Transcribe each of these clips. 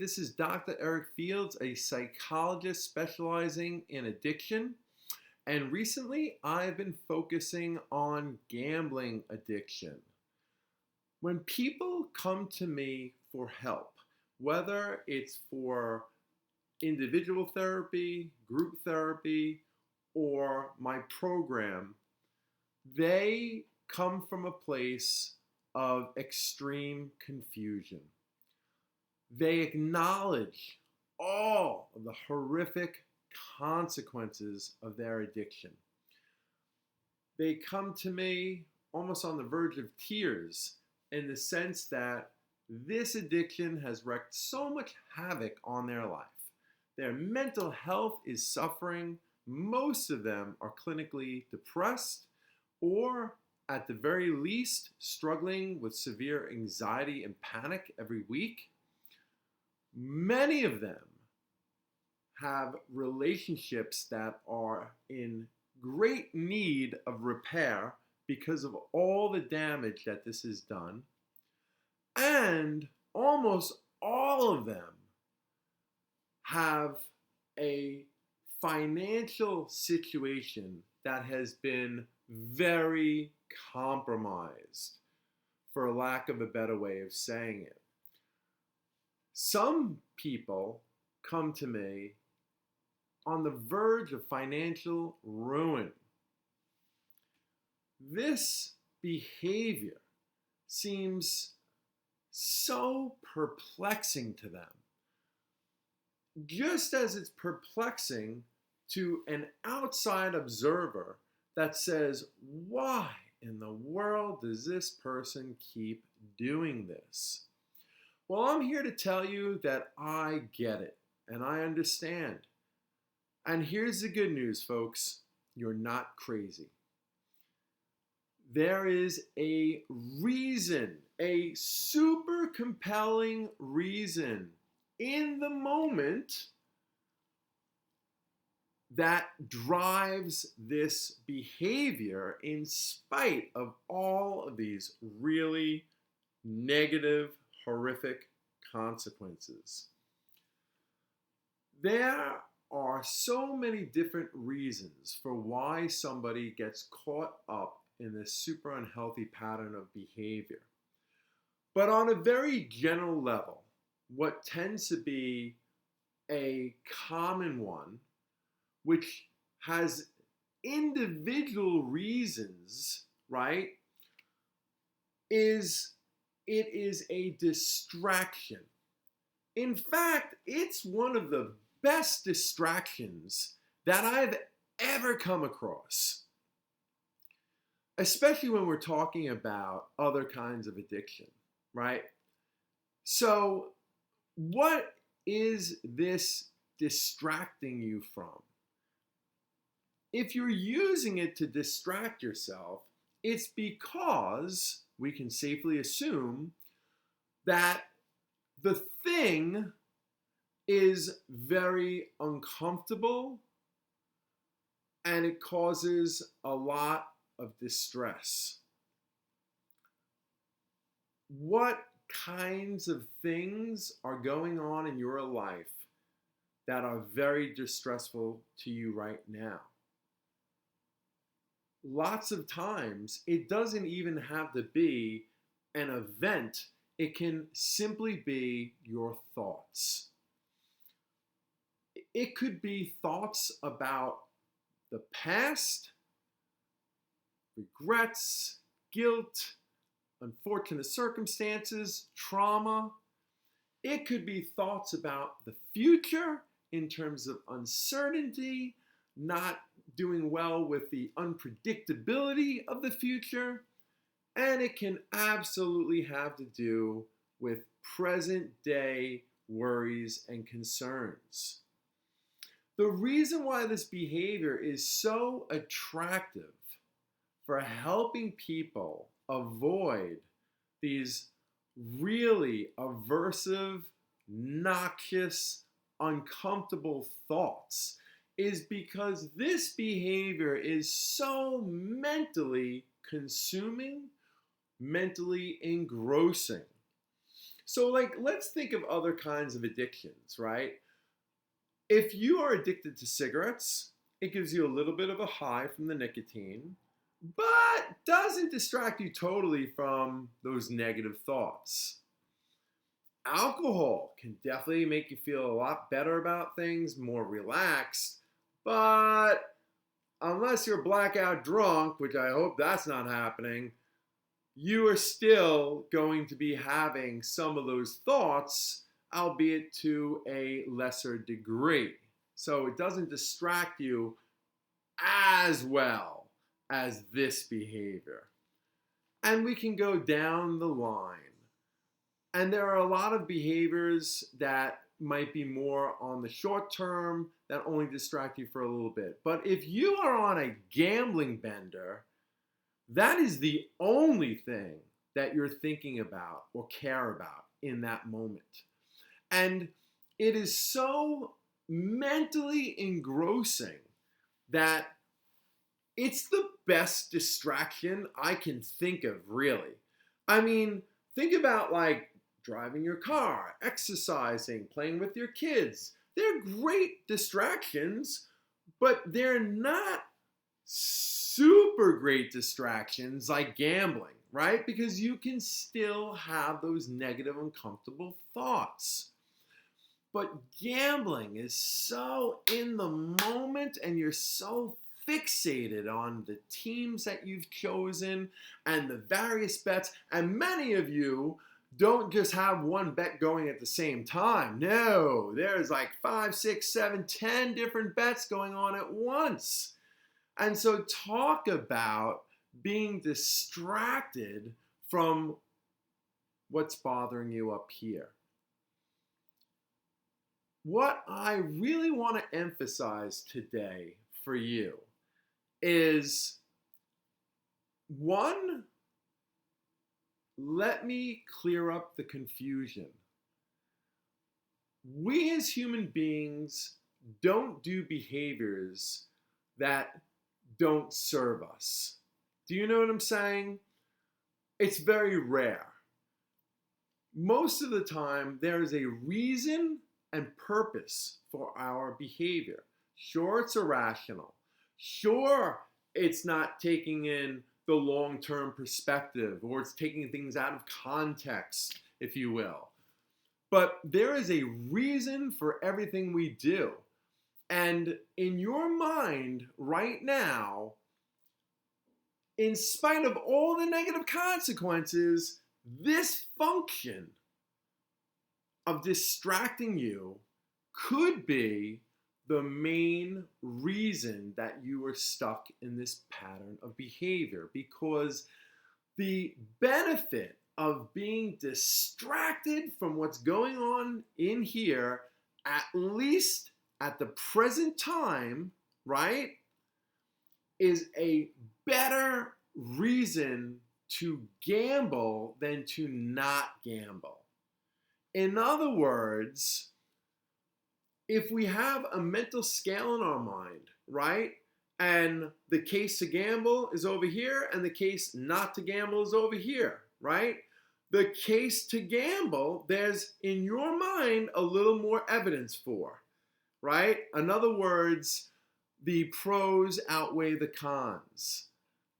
This is Dr. Eric Fields, a psychologist specializing in addiction. And recently, I've been focusing on gambling addiction. When people come to me for help, whether it's for individual therapy, group therapy, or my program, they come from a place of extreme confusion. They acknowledge all of the horrific consequences of their addiction. They come to me almost on the verge of tears in the sense that this addiction has wreaked so much havoc on their life. Their mental health is suffering. Most of them are clinically depressed or, at the very least, struggling with severe anxiety and panic every week. Many of them have relationships that are in great need of repair because of all the damage that this has done. And almost all of them have a financial situation that has been very compromised, for lack of a better way of saying it. Some people come to me on the verge of financial ruin. This behavior seems so perplexing to them, just as it's perplexing to an outside observer that says, why in the world does this person keep doing this? Well, I'm here to tell you that I get it and I understand. And here's the good news, folks. You're not crazy. There is a reason, a super compelling reason in the moment that drives this behavior in spite of all of these really negative, horrific consequences. There are so many different reasons for why somebody gets caught up in this super unhealthy pattern of behavior. But on a very general level, what tends to be a common one, which has individual reasons, right, is it is a distraction. In fact, it's one of the best distractions that I've ever come across, especially when we're talking about other kinds of addiction, right? So, what is this distracting you from? If you're using it to distract yourself, it's because we can safely assume that the thing is very uncomfortable and it causes a lot of distress. What kinds of things are going on in your life that are very distressful to you right now? Lots of times, it doesn't even have to be an event. It can simply be your thoughts. It could be thoughts about the past, regrets, guilt, unfortunate circumstances, trauma. It could be thoughts about the future in terms of uncertainty, not doing well with the unpredictability of the future. And it can absolutely have to do with present day worries and concerns. The reason why this behavior is so attractive for helping people avoid these really aversive, noxious, uncomfortable thoughts is because this behavior is so mentally consuming, mentally engrossing. So, like, let's think of other kinds of addictions, right? If you are addicted to cigarettes, it gives you a little bit of a high from the nicotine, but doesn't distract you totally from those negative thoughts. Alcohol can definitely make you feel a lot better about things, more relaxed, but unless you're blackout drunk, which I hope that's not happening, you are still going to be having some of those thoughts, albeit to a lesser degree. So it doesn't distract you as well as this behavior. And we can go down the line. And there are a lot of behaviors that might be more on the short term that only distract you for a little bit. But if you are on a gambling bender, that is the only thing that you're thinking about or care about in that moment. And it is so mentally engrossing that it's the best distraction I can think of, really. I mean, think about like driving your car, exercising, playing with your kids. They're great distractions, but they're not super great distractions like gambling, right? Because you can still have those negative, uncomfortable thoughts. But gambling is so in the moment, and you're so fixated on the teams that you've chosen and the various bets. And many of you don't just have one bet going at the same time. No, there's like 5, 6, 7, 10 different bets going on at once. And so talk about being distracted from what's bothering you up here. What I really want to emphasize today for you is, one, let me clear up the confusion. We as human beings don't do behaviors that don't serve us. Do you know what I'm saying? It's very rare. Most of the time, there is a reason and purpose for our behavior. Sure, it's irrational. Sure, it's not taking in the long-term perspective, or it's taking things out of context, if you will. But there is a reason for everything we do. And in your mind right now, in spite of all the negative consequences, this function of distracting you could be the main reason that you are stuck in this pattern of behavior, because the benefit of being distracted from what's going on in here, at least at the present time, right, is a better reason to gamble than to not gamble. In other words, if we have a mental scale in our mind, right, and the case to gamble is over here and the case not to gamble is over here, right? The case to gamble, there's in your mind a little more evidence for, right? In other words, the pros outweigh the cons.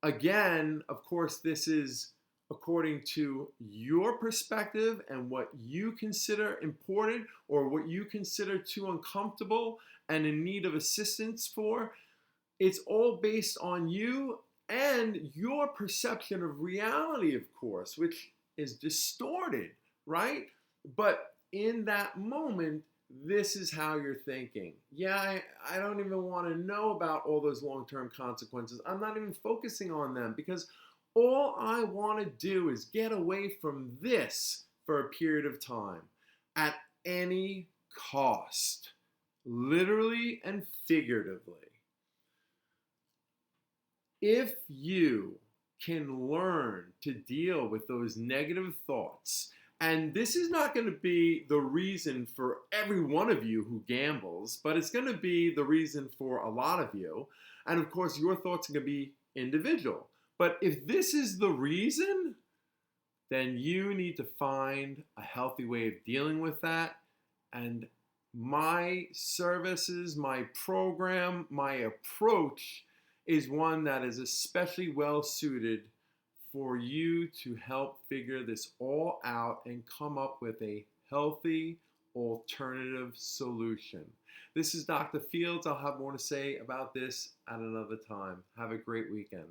Again, of course, this is according to your perspective and what you consider important or what you consider too uncomfortable and in need of assistance for. It's all based on you and your perception of reality, of course, which is distorted, right? But in that moment, this is how you're thinking. Yeah, I don't even want to know about all those long-term consequences. I'm not even focusing on them because all I want to do is get away from this for a period of time at any cost, literally and figuratively. If you can learn to deal with those negative thoughts, and this is not going to be the reason for every one of you who gambles, but it's going to be the reason for a lot of you. And of course, your thoughts are going to be individual. But if this is the reason, then you need to find a healthy way of dealing with that. And my services, my program, my approach is one that is especially well suited for you to help figure this all out and come up with a healthy alternative solution. This is Dr. Fields. I'll have more to say about this at another time. Have a great weekend.